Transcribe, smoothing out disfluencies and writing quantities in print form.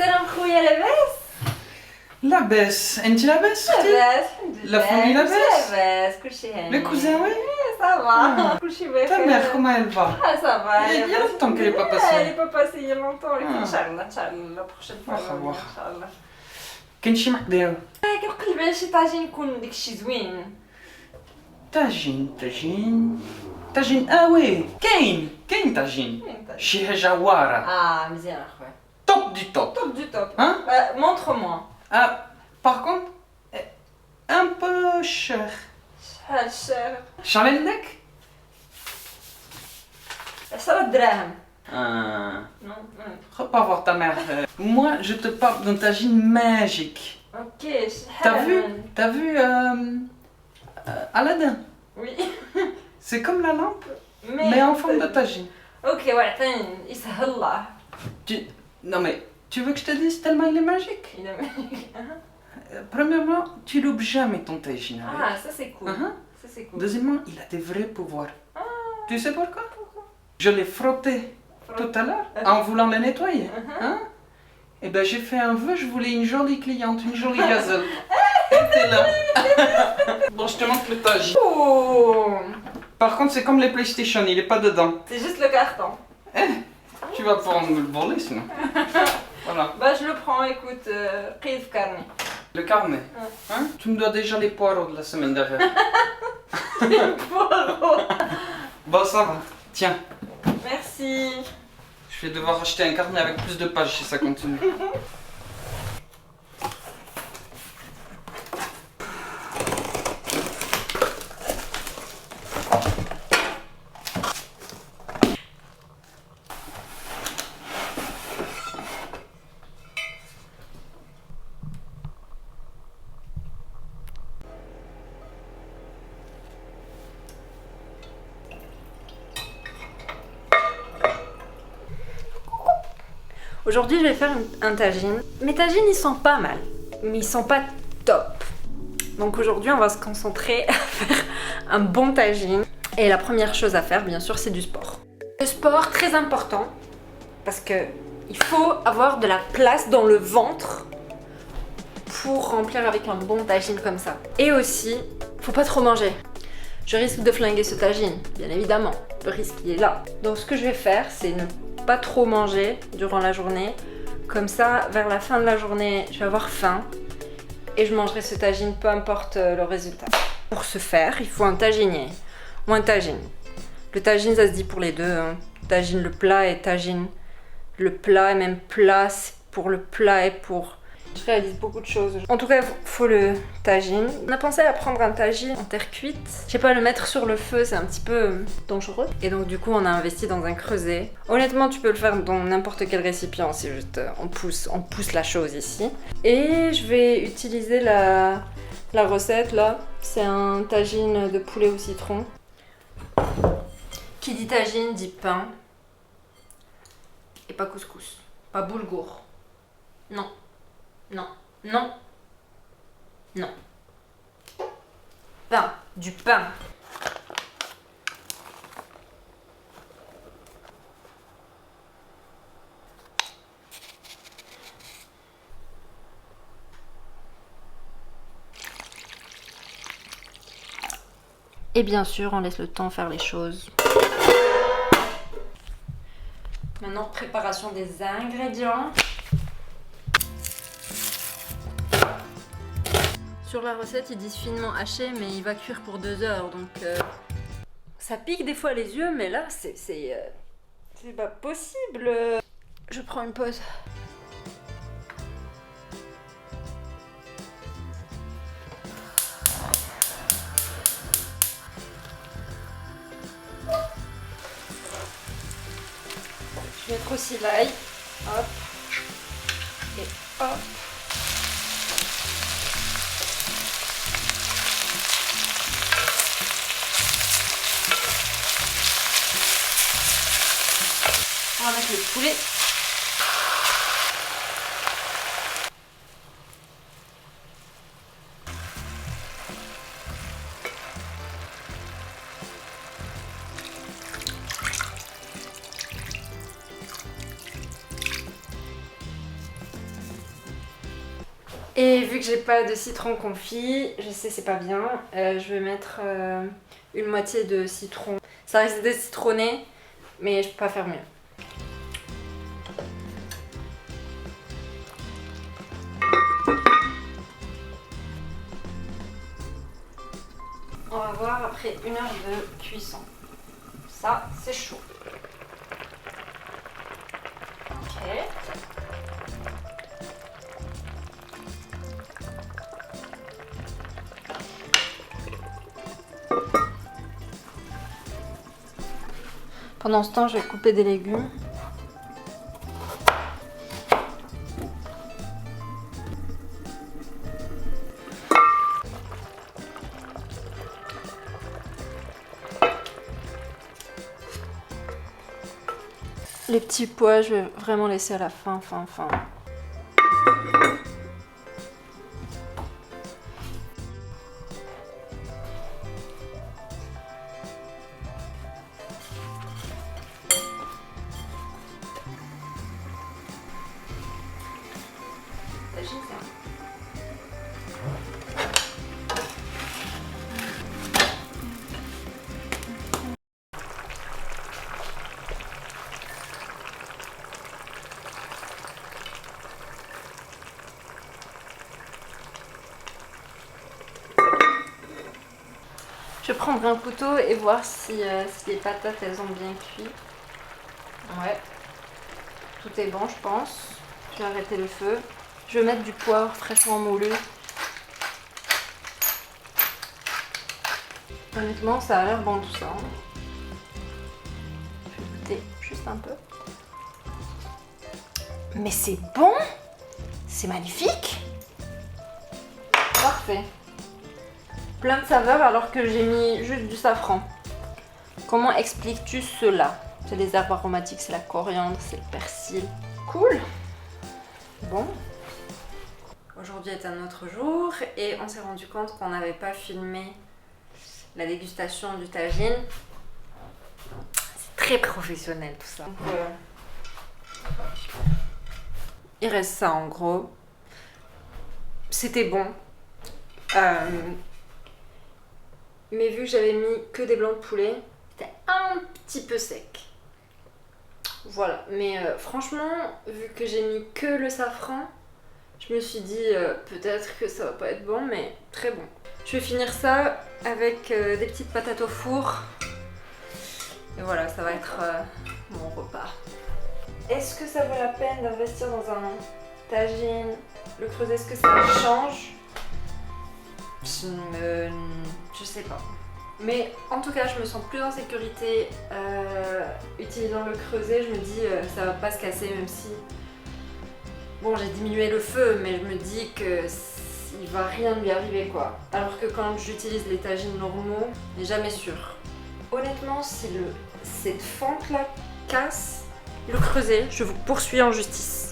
سلام خويا لاباس؟ لاباس، انت لاباس اختي؟ لاباس الحمد لله. لا فامي لاباس؟ لاباس كلشي هاني. لي كوزان وي؟ صافا كلشي بخير. Ta mère, comment elle va? صافا. Il y a longtemps qu'elle est pas passée. Elle est pas passée il y a longtemps. ان شاء الله ان شاء الله la prochaine fois. واخا ان واخا. شاء الله. كاين شي مقدير؟ كنقلب على شي طاجين يكون داكشي زوين. طاجين وي كاين طاجين شي حاجه واعره مزيان اخويا. توب دي توب توب دو توب. Hein? Montre-moi. Par contre un peu cher. شحال الشهر؟ شحال عندك؟ 10 دراهم. Non. Faut pas voir ta mère. Moi je te parle d'un tagine magique. Ok, T'as vu Aladdin? Oui. C'est comme la lampe mais en forme de tagine. Ok, voilà, يسهل الله. Non mais tu veux que je te dise tellement il est magique? Premièrement, tu loupes jamais ton tagine. Ah, ça c'est cool. Ça c'est cool. Deuxièmement, il a des vrais pouvoirs. Tu sais pourquoi? Je l'ai frotté tout à l'heure en voulant le nettoyer. Et ben j'ai fait un vœu, je voulais une jolie cliente, une jolie gazelle. Et t'es là. Bon, je te montre le tagine. Oh. Par contre, c'est comme les PlayStation, il est pas dedans. C'est juste le carton. Tu vas pouvoir me le voler sinon. Voilà. Bah je le prends, écoute, قيد في كارني. Le carnet. Hein? Tu me dois déjà les poireaux de la semaine dernière. Bon, ça va. Tiens. Merci. Je vais devoir acheter un carnet avec plus de pages si ça continue. Aujourd'hui, je vais faire un tagine. Mes tagines, ils sont pas mal, mais ils sont pas top. Donc aujourd'hui, on va se concentrer à faire un bon tagine. Et la première chose à faire, bien sûr, c'est du sport. Le sport, très important, parce que il faut avoir de la place dans le ventre pour remplir avec un bon tagine comme ça. Et aussi, faut pas trop manger. Je risque de flinguer ce tagine, bien évidemment. Le risque, il est là. Donc ce que je vais faire, c'est ne pas trop manger durant la journée. Comme ça, vers la fin de la journée, je vais avoir faim et je mangerai ce tagine, peu importe le résultat. Pour ce faire, il faut un taginier ou un tagine. Le tagine, ça se dit pour les deux. Hein. Tagine le plat et tagine le plat, et même plat pour le plat et pour... Je réalise beaucoup de choses. En tout cas, il faut le tagine. On a pensé à prendre un tagine en terre cuite. Je sais pas, le mettre sur le feu, c'est un petit peu dangereux. Et donc du coup, on a investi dans un creuset. Honnêtement, tu peux le faire dans n'importe quel récipient. C'est juste, on pousse la chose ici. Et je vais utiliser la recette là. C'est un tagine de poulet au citron. Qui dit tagine dit pain. Et pas couscous. Pas boulgour. Non. Non, non, non. Pain, du pain. Et bien sûr, on laisse le temps faire les choses. Maintenant, préparation des ingrédients. Sur la recette, ils disent finement haché, mais il va cuire pour 2 heures, donc ça pique des fois les yeux, mais là, c'est pas possible. Je prends une pause. Je vais mettre aussi l'ail. Hop. Et hop. On va mettre le poulet. Et vu que j'ai pas de citron confit, je sais c'est pas bien, je vais mettre une moitié de citron. Ça risque d'être citronné, mais je peux pas faire mieux. On va voir après 1 heure de cuisson. Ça, c'est chaud. Ok. Pendant ce temps, je vais couper des légumes. Les petits pois, je vais vraiment laisser à la fin. Je vais prendre un couteau et voir si les patates elles ont bien cuit. Ouais, tout est bon je pense. Je vais arrêter le feu. Je vais mettre du poivre fraîchement moulu. Honnêtement ça a l'air bon tout ça. Je vais goûter juste un peu. Mais c'est bon! C'est magnifique! Parfait! Plein de saveurs alors que j'ai mis juste du safran. Comment expliques-tu cela? C'est les herbes aromatiques, c'est la coriandre, c'est le persil. Cool! Bon. Aujourd'hui est un autre jour et on s'est rendu compte qu'on n'avait pas filmé la dégustation du tagine. C'est très professionnel tout ça. Donc, il reste ça en gros. C'était bon. Mais vu que j'avais mis que des blancs de poulet, c'était un petit peu sec. Voilà, mais franchement, vu que j'ai mis que le safran, je me suis dit peut-être que ça va pas être bon, mais très bon. Je vais finir ça avec des petites patates au four. Et voilà, ça va être mon repas. Est-ce que ça vaut la peine d'investir dans un tagine? Le creuset, est-ce que ça change? Je sais pas. Mais en tout cas, je me sens plus en sécurité utilisant le creuset. Je me dis ça va pas se casser, même si... Bon, j'ai diminué le feu, mais je me dis que il va rien lui arriver quoi. Alors que quand j'utilise les tagines normaux, on n'est jamais sûr. Honnêtement, si cette fente là casse, le creuset, je vous poursuis en justice.